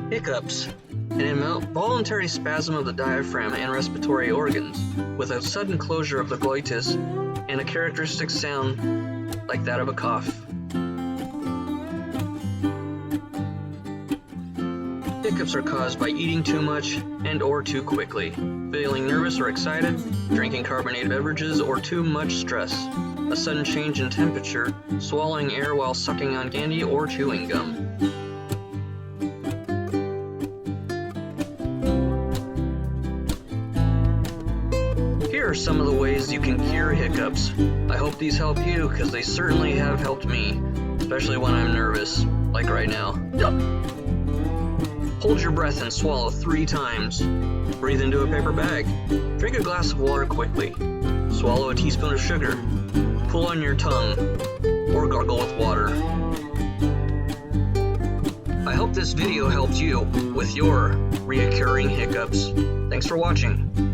Hiccups, an involuntary spasm of the diaphragm and respiratory organs, with a sudden closure of the glottis and a characteristic sound like that of a cough. Hiccups are caused by eating too much and or too quickly, feeling nervous or excited, drinking carbonated beverages, or too much stress, a sudden change in temperature, swallowing air while sucking on candy or chewing gum. Here are some of the ways you can cure hiccups. I hope these help you, because they certainly have helped me, especially when I'm nervous, like right now. Hold your breath and swallow 3 times. Breathe into a paper bag. Drink a glass of water quickly. Swallow a teaspoon of sugar. Pull on your tongue, or gargle with water. I hope this video helped you with your reoccurring hiccups. Thanks for watching.